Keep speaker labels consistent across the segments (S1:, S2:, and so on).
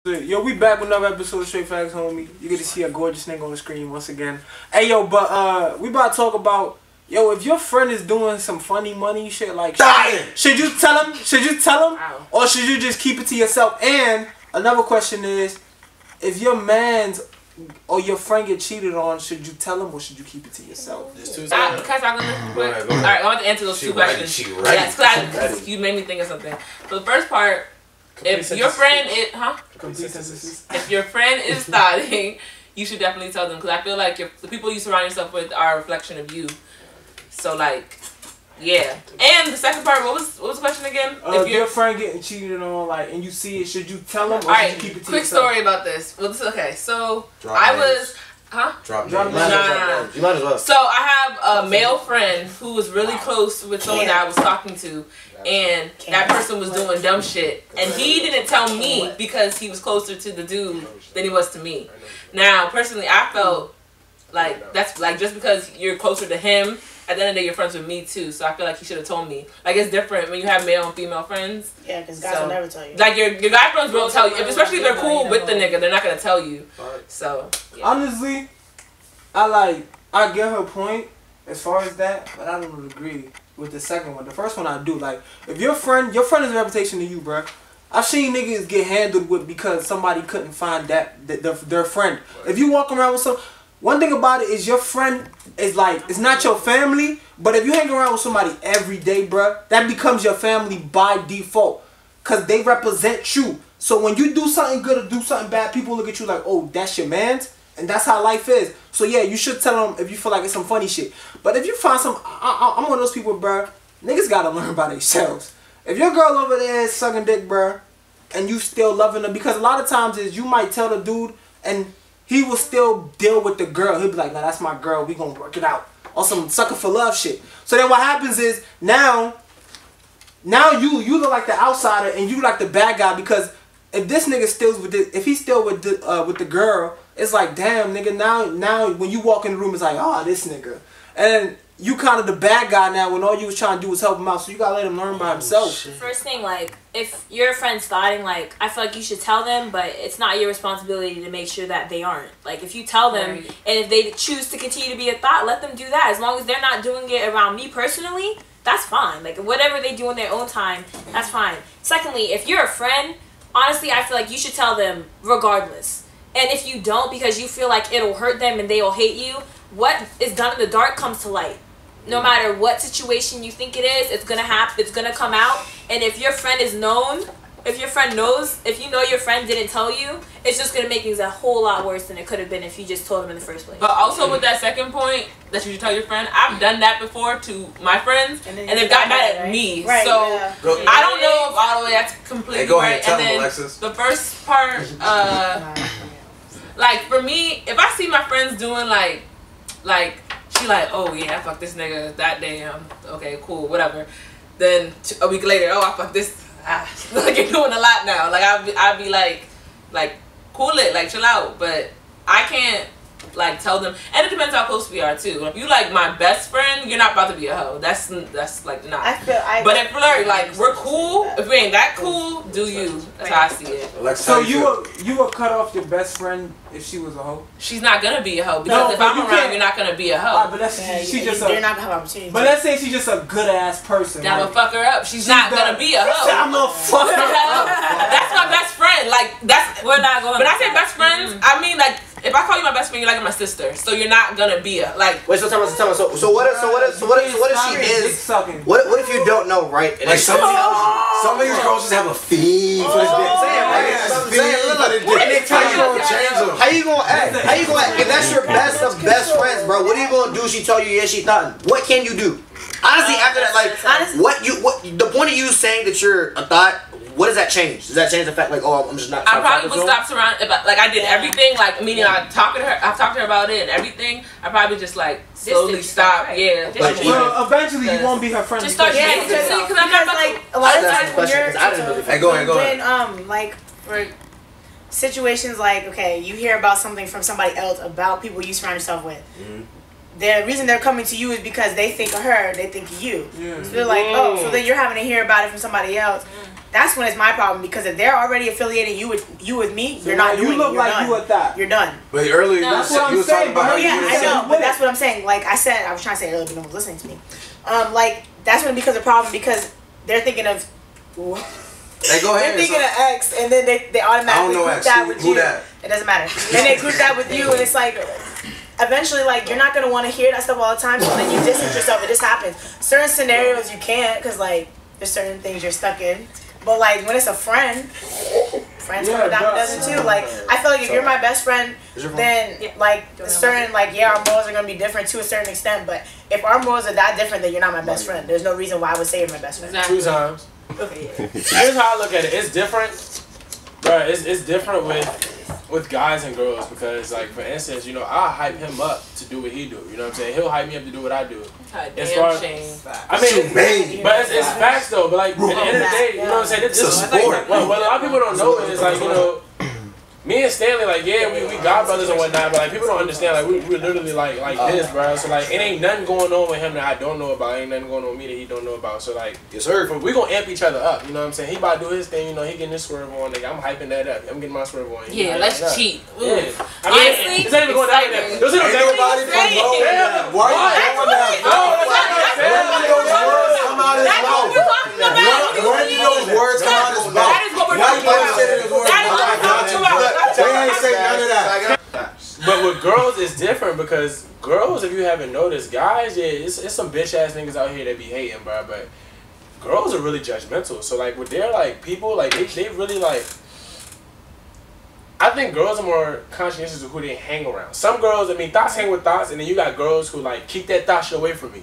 S1: Yo, we back with another episode of Straight Facts, homie. You get to see a gorgeous nigga on the screen once again. Hey, yo, but we about to talk about, yo, if your friend is doing some funny money shit, like, should you tell him? Should you tell him? Or should you just keep it to yourself? And another question is, if your man's or your friend get cheated on, should you tell him or should you keep it to yourself?
S2: Because I'm gonna. Alright, I want to answer those two questions. Yes, because you made me think of something. So the first part, if your friend is, if your friend is thotting, you should definitely tell them, because I feel like the people you surround yourself with are a reflection of you. So like, yeah. And the second part, what was the question again?
S1: If your friend getting cheated on, like, and you see it, should you tell them or should you keep it to
S2: quick
S1: yourself?
S2: Story about this. Well, this is okay. So
S3: Drop
S2: I
S3: names.
S2: was.
S3: Drop
S2: Nah.
S3: You might as well.
S2: So I have a male friend who was really close with someone that I was talking to, and that person was doing dumb shit, and he didn't tell me because he was closer to the dude than he was to me. Now, personally, I felt like that's like, just because you're closer to him, at the end of the day, you're friends with me too. So I feel like he should have told me. Like, it's different when you have male and female friends.
S4: Yeah, because guys will never tell you.
S2: Like, your guy friends will tell you, especially if they're cool with the nigga, they're not gonna tell you. So yeah. Honestly,
S1: I get her point as far as that, but I don't agree with the second one. The first one I do. Like, if your friend is a reputation to you, bruh. I've seen niggas get handled with because somebody couldn't find their friend. If you walk around with some, one thing about it is your friend is like, it's not your family, but if you hang around with somebody every day, bruh, that becomes your family by default, cause they represent you. So when you do something good or do something bad, people look at you like, oh, that's your man's. And that's how life is. So yeah, you should tell them if you feel like it's some funny shit. But if you find some, I'm one of those people, bruh. Niggas gotta learn by themselves. If your girl over there is sucking dick, bruh, and you still loving her, because a lot of times is you might tell the dude and he will still deal with the girl. He'll be like, nah, that's my girl. We gonna work it out. Or some sucker for love shit. So then what happens is now you look like the outsider and you like the bad guy, because if this nigga still with if he's still with the girl, it's like, damn, nigga, now when you walk in the room, it's like, oh, this nigga. And you kind of the bad guy now when all you was trying to do was help him out. So you gotta let him learn by himself.
S5: First thing, like, if your friend's thotting, like, I feel like you should tell them, but it's not your responsibility to make sure that they aren't. Like, if you tell them, and if they choose to continue to be a thot, let them do that. As long as they're not doing it around me personally, that's fine. Like, whatever they do in their own time, that's fine. Secondly, if you're a friend, honestly, I feel like you should tell them regardless. And if you don't, because you feel like it'll hurt them and they'll hate you, what is done in the dark comes to light. No matter what situation you think it is, it's gonna happen. It's gonna come out. And if your friend is known, if your friend knows, if you know your friend didn't tell you, it's just gonna make things a whole lot worse than it could have been if you just told them in the first place.
S2: But also with that second point that you should tell your friend, I've done that before to my friends, and they've got mad at me. Right, so I don't know if all the way that's completely right. And then the first part, like for me, if I see my friends doing like she like, oh yeah, I fucked this nigga that day. Okay, cool, whatever. Then a week later, oh, I fucked this. Like, you're doing a lot now. Like I'd be like cool it, like chill out. But I can't like tell them, and it depends how close we are too. If you like my best friend, you're not about to be a hoe. That's like not. But if we're like we're cool, if we ain't that cool, do you? That's how I see it.
S1: So you would cut off your best friend if she was a hoe?
S2: She's not gonna be a hoe, because if I'm around, you're not gonna be a hoe.
S1: But she's just
S4: you're not gonna have opportunity.
S1: But let's say she's just a good ass person.
S2: That would fuck her up. She's not gonna be a hoe.
S1: I'm gonna fuck her up.
S2: That's my best friend. Like we're not going. But I say best friends, I mean like. If I call you my best friend, you're like my sister, so you're not gonna be a like.
S3: Wait, so tell me. So what if she is? What if you don't know, right? And like some of these girls just have a feed for this bitch. I'm saying, and they tell you gonna change them. How you gonna act? How you gonna act? If that's your best of best friends, bro, what are you gonna do? She told you, yeah, she thought. What can you do? Honestly, after that, like, what the point of you saying that you're a thought. What does that change? Does that change the fact like, oh, I'm just not?
S2: I probably would stop surrounding. Like I did everything. Like meaning I've talked to her about it and everything. I probably just like slowly stop. Yeah.
S1: Well, eventually you won't be her friend.
S5: Just start.
S2: Yeah, because I'm not
S4: like a lot of times when you're
S3: go ahead.
S4: Like for situations like, okay, you hear about something from somebody else about people you surround yourself with. The reason they're coming to you is because they think of her, they think of you. So they're like, oh, so then you're having to hear about it from somebody else. that's when it's my problem, because if they're already affiliating you with me, you're not doing it. You look like you at that. You're done.
S3: But earlier,
S1: that's what I'm saying.
S4: I know, but that's what I'm saying. Like I said, I was trying to say earlier, but no one's listening to me. Like that's when it becomes a problem, because they're thinking of.
S3: Hey, go ahead.
S4: They're thinking of X, and then they automatically group that with you. It doesn't matter. Then they group that with you, and it's like, eventually, like, you're not gonna want to hear that stuff all the time. So then you distance yourself. It just happens. Certain scenarios you can't, because like there's certain things you're stuck in. But like when it's a friend, friends come down does it too. Like I feel like if you're my best friend, then like certain like our morals are gonna be different to a certain extent. But if our morals are that different, then you're not my best friend. There's no reason why I would say you're my best friend.
S6: Exactly. 2 times.
S4: Okay, yeah.
S6: Here's how I look at it. It's different, bro. It's different with guys and girls, because like for instance, you know, I hype him up to do what he do. You know what I'm saying? He'll hype me up to do what I do.
S2: As far as,
S6: I mean, but it's facts though. But like at the end of the day, you know what I'm saying? This is sport. What a lot of people don't know is like, you know, me and Stanley, like, yeah, we got brothers and whatnot, but like people don't understand, like we're literally like this, bro. So like it ain't nothing going on with him that I don't know about. Ain't nothing going on with me that he don't know about. So like,
S3: yes sir,
S6: we gonna amp each other up. You know what I'm saying? He about to do his thing. You know, he getting his swerve on. Nigga, I'm hyping that up. I'm getting my swerve on.
S2: Yeah, let's cheat.
S6: Yeah. I mean, it's not even going down there. There's nobody promoting that. Why are you doing that?
S3: When did those words come out of his mouth? When did those words come out of his mouth?
S2: That is what we're talking about.
S3: They ain't say none of that.
S6: But with girls, it's different, because girls, if you haven't noticed, guys, yeah, it's some bitch ass niggas out here that be hating, bro. But girls are really judgmental. So like with their like people, like they really like. I think girls are more conscientious of who they hang around. Some girls, I mean, Thots hang with Thots, and then you got girls who like keep that Thot shit away from me.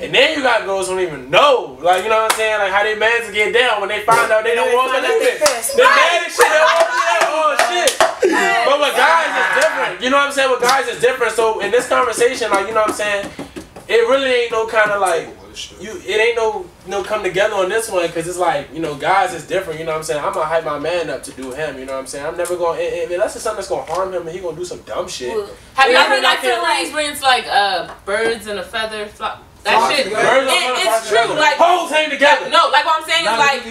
S6: And then you got girls who don't even know, like, you know what I'm saying, like how they mans to get down when they find out they don't want to do it. They mad and shit, they want to oh shit. But with guys, it's different. You know what I'm saying? With guys, it's different. So in this conversation, like, you know what I'm saying, it really ain't no kind of like, it ain't no come together on this one, because it's like, you know, guys, it's different. You know what I'm saying? I'm gonna hype my man up to do him. You know what I'm saying? I'm never gonna, unless it's something that's gonna harm him and he gonna do some dumb shit.
S2: Have you ever like feelings where it's like birds and a feather flock? That shit, it's true. Like
S6: hoes hang together.
S2: No, like what I'm saying is like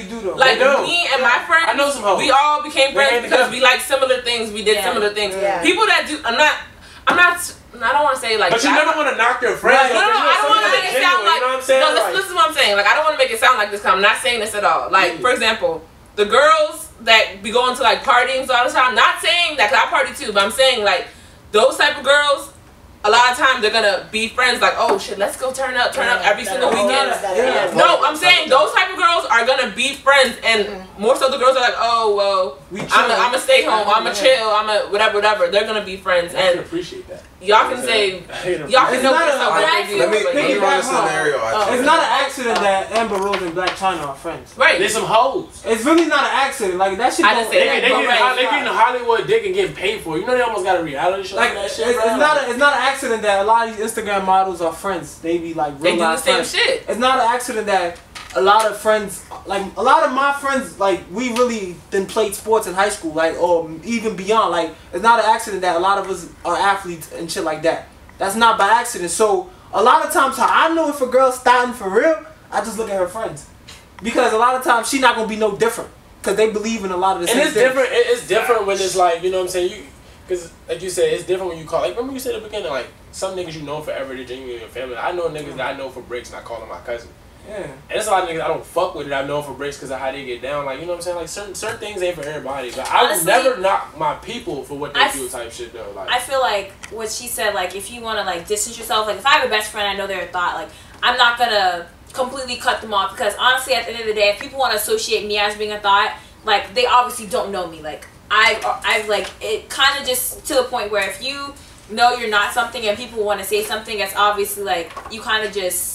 S2: me and my friends,
S6: I know some hoes.
S2: We all became friends because we like similar things. We did similar things. Yeah. People that do, I don't want to say like.
S6: But you never want to knock your friends.
S2: No, I don't want to make it sound like.
S6: You know what I'm saying?
S2: No, this is what I'm saying. Like I don't want to make it sound like this. I'm not saying this at all. Like for example, the girls that be going to like partyings all the time. Not saying that, 'cause I party too, but I'm saying like those type of girls. A lot of times they're gonna be friends like, oh shit, let's go turn up every single weekend. No, I'm saying those type of girls are gonna be friends, and more so the girls are like, oh well, I'm gonna stay home, I'm gonna chill, I'm a whatever. They're gonna be friends, and
S6: I can appreciate that.
S2: Y'all can say, y'all can know what
S3: Let me run a scenario.
S1: It's not an accident that Amber Rose and Black China are friends.
S2: Right.
S6: They're some hoes.
S1: It's really not an accident. Like that shit.
S2: I didn't say that.
S6: They getting Hollywood dick and getting paid for it. You know they almost got a reality show like that shit.
S1: It's not an accident that a lot of these Instagram models are friends. They be like real life friends.
S2: They do the same shit.
S1: It's not an accident that a lot of friends, like a lot of my friends, like we really then played sports in high school, like or even beyond. Like it's not an accident that a lot of us are athletes and shit like that. That's not by accident. So a lot of times, how I know if a girl's starting for real, I just look at her friends, because a lot of times she not gonna be no different, because they believe in a lot of the same things.
S6: Different. It's different when it's like, you know what I'm saying, because like you said, it's different when you call. Like remember you said at the beginning, like some niggas you know forever, they're genuine in your family. I know niggas that I know for breaks, and I call them my cousin. Yeah. And there's a lot of niggas I don't fuck with it. I know for breaks because of how they get down. Like, you know what I'm saying? Like certain things ain't for everybody. But I would never knock my people for what they do type shit though. Like I
S5: feel like what she said, like if you want to like distance yourself, like if I have a best friend, I know they're a Thot, like I'm not gonna completely cut them off, because honestly at the end of the day, if people want to associate me as being a Thot, like they obviously don't know me. Like I've like it kind of just to the point where if you know you're not something and people want to say something, it's obviously like you kind of just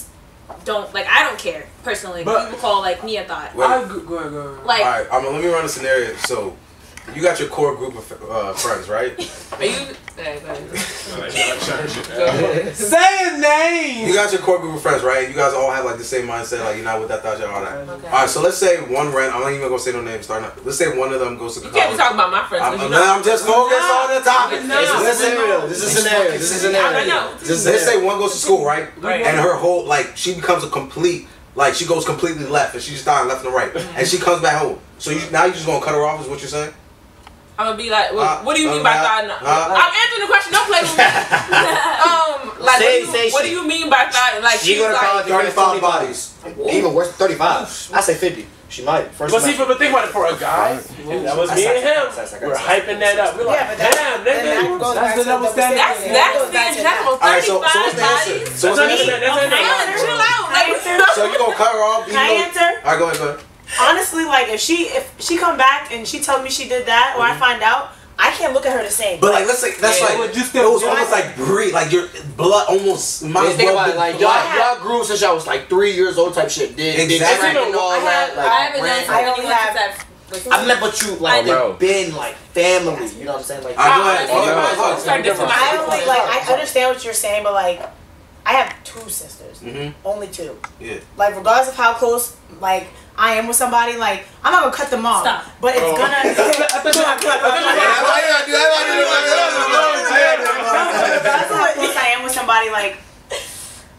S5: don't, like I don't care personally. But people call like me a Thot.
S3: Go ahead. Like, all right, let me run a scenario. So you got your core group of friends, right?
S2: Are you?
S1: Say his name.
S3: You got your core group of friends, right? You guys all have like the same mindset, like you're not with that Thot, all that. Okay. All right, so let's say one random. I'm not even gonna say no names. Let's say one of them goes to college.
S2: You can't be talking about my friends.
S3: I'm just focused on the topic. This is a scenario. Let's say one goes to school, right? And her whole, like, she becomes a complete Like she goes completely left and she's starting left and right, and she comes back home. So now you just gonna cut her off? Is what you're saying?
S2: I'm gonna be like, well, what do you mean by thought? I'm answering the question. Don't play with me. Like, what do you mean by thought? Like,
S3: she's gonna call it 35 bodies.
S7: Even worse, 35. I say 50. She might.
S6: But see, but think about it. For a guy, that was me and him. We're hyping that up. We're like, damn, nigga.
S1: That's the double standard.
S2: That's being general. 35 bodies.
S3: So what's the answer?
S2: Chill out.
S3: So you gonna cut her off?
S4: Can I answer?
S3: All right, go ahead.
S4: Honestly, like if she come back and she tells me she did that, or I find out, I can't look at her the same.
S3: But like, let's say that's like it was almost like breed, like your blood almost. Might
S7: think about it, like y'all grew since y'all was like 3 years old, type shit.
S3: Exactly.
S7: And all that. Like,
S2: I haven't done something like
S7: I meant, but you like been like family. You know what I'm saying? Like,
S4: I understand what you're saying, but like, I have 2 sisters, only 2.
S3: Yeah. Like
S4: regardless of how close, like. I am with somebody, like, I'm not gonna cut them off. Stop. But it's gonna. I am with somebody, like,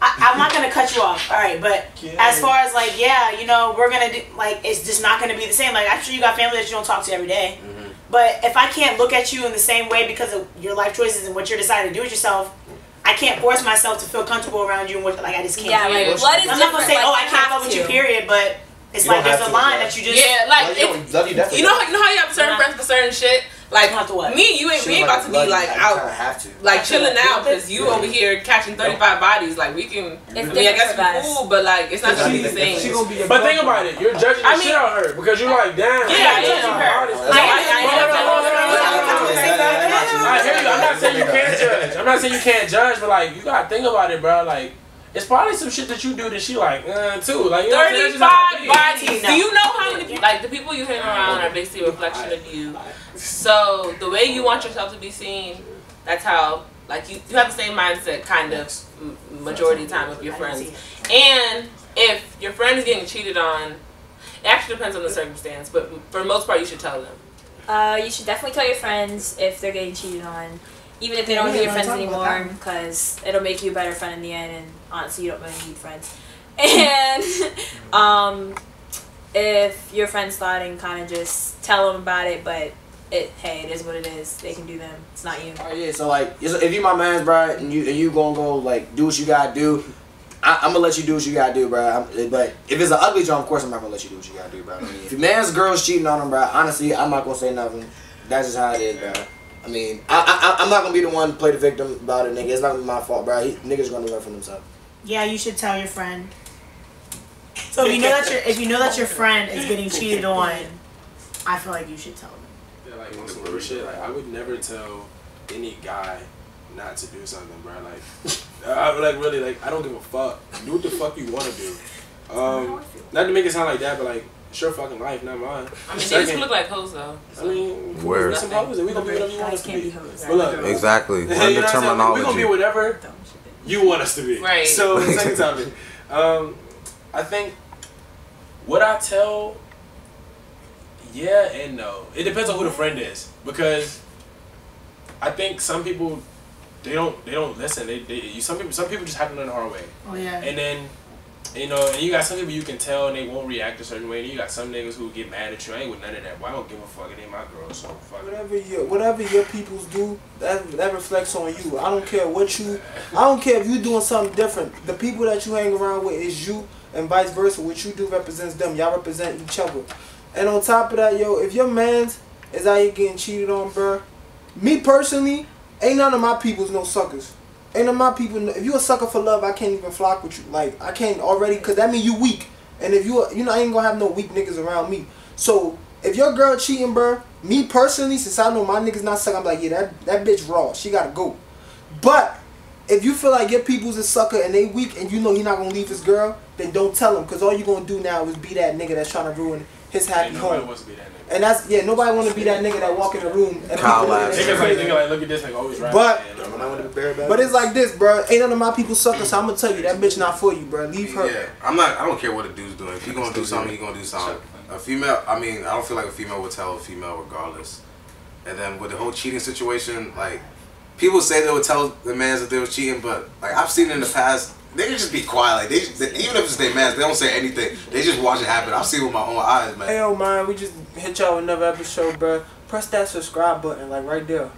S4: I'm not gonna cut you off. Alright, but as far as, like, yeah, you know, we're gonna do, like, it's just not gonna be the same. Like, I'm sure you got family that you don't talk to every day. But if I can't look at you in the same way because of your life choices and what you're deciding to do with yourself, I can't force myself to feel comfortable around you and what, like, I just can't.
S5: Yeah, like, what is
S4: I'm not gonna say, oh, I can't fuck with you, period, but. It's like there's a line that you just
S2: like you know how you have certain friends for certain shit. Like me, we ain't about to be like out like chilling out because you over here catching 35 bodies. Like we can, I guess we cool, but like it's not gonna be the same.
S6: But think about it, you're judging the shit out of her because you're like, damn.
S2: Yeah, I judge her.
S6: I hear you. I'm not saying you can't judge. I'm not saying you can't judge, but like you gotta think about it, bro. Like. It's probably some shit that you do that she like, too. Like, you know
S2: 35 bodies. Do you know how many, like, the people you hang around are basically a reflection of you. So, the way you want yourself to be seen, that's how, like, you have the same mindset, kind of, majority of the time with your friends. And if your friend is getting cheated on, it actually depends on the circumstance, but for the most part, you should tell them.
S5: You should definitely tell your friends if they're getting cheated on. Even if they don't be your friends anymore, because it'll make you a better friend in the end, and honestly, you don't really need friends. And if your friend's thotting, kind of just tell them about it, but hey, it is what it is. They can do them. It's not you.
S7: Oh yeah, so like, if you my man's, bro, and you gonna go like do what you gotta do, I'm gonna let you do what you gotta do, bro. But if it's an ugly job, of course I'm not gonna let you do what you gotta do, bro. I mean, if your man's girl's cheating on him, bro, honestly, I'm not gonna say nothing. That's just how it is, bro. I mean, I'm not gonna be the one to play the victim about it, nigga. It's not gonna be my fault, bro. Niggas gonna learn from themselves. Yeah,
S4: you should tell your friend. So if you know that your friend is getting cheated on, I feel like you should tell them.
S6: Yeah, like on some real shit. Like I would never tell any guy not to do something, bro. Like I like really like I don't give a fuck. Do what the fuck you want to do. Not to make it sound like that, but like. It's your fucking life, not mine.
S2: I mean, niggas look like hoes though.
S6: I mean,
S8: where?
S6: Some hoes, and we gonna be whatever you want us to be.
S2: But
S6: look,
S8: exactly. Learn the terminology.
S6: We gonna be whatever you want us to be.
S2: Right.
S6: So second topic. I think what I tell, yeah and no. It depends on who the friend is because I think some people they don't listen. Some people just have to learn the hard way.
S4: Oh yeah.
S6: And then. You know, and you got some people you can tell and they won't react a certain way. And you got some niggas who get mad at you. I ain't with none of that. Well, I don't give a fuck. It ain't my girl, so fuck it.
S1: Whatever your peoples do, that reflects on you. I don't care if you doing something different. The people that you hang around with is you, and vice versa. What you do represents them. Y'all represent each other. And on top of that, yo, if your man's is out here getting cheated on, bruh, me personally, ain't none of my peoples no suckers. Ain't none of my people, if you a sucker for love, I can't even flock with you. Like, I can't already, because that mean you weak. And if you know, I ain't gonna have no weak niggas around me. So, if your girl cheating, bruh, me personally, since I know my niggas not sucker, I'm like, yeah, that bitch raw. She gotta go. But, if you feel like your people's a sucker and they weak and you know he not gonna leave his girl, then don't tell him. Because all you gonna do now is be that nigga that's trying to ruin his happy home.
S6: Nobody wants to be that nigga.
S1: And that's, yeah, nobody want to be that nigga that walk in the room and
S6: niggas like, look at this nigga always right.
S1: But it's like this, bro. Ain't none of my people sucker, so I'm gonna tell you that bitch not for you, bro. Leave her.
S8: Yeah, I don't care what a dude's doing. If he gonna do something, he gonna do something. A female, I mean, I don't feel like a female would tell a female regardless. And then with the whole cheating situation, like people say they would tell the man that they was cheating, but like I've seen in the past, Niggas just be quiet. Like they even if it's their mans, they don't say anything. They just watch it happen. I've seen it with my own eyes, man.
S1: Hey yo, man, we just hit y'all with another episode, bro. Press that subscribe button, like right there.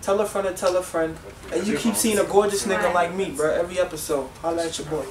S1: Tell a friend to tell a friend. And you keep seeing a gorgeous nigga like me, bro. Every episode. Holla at your boy.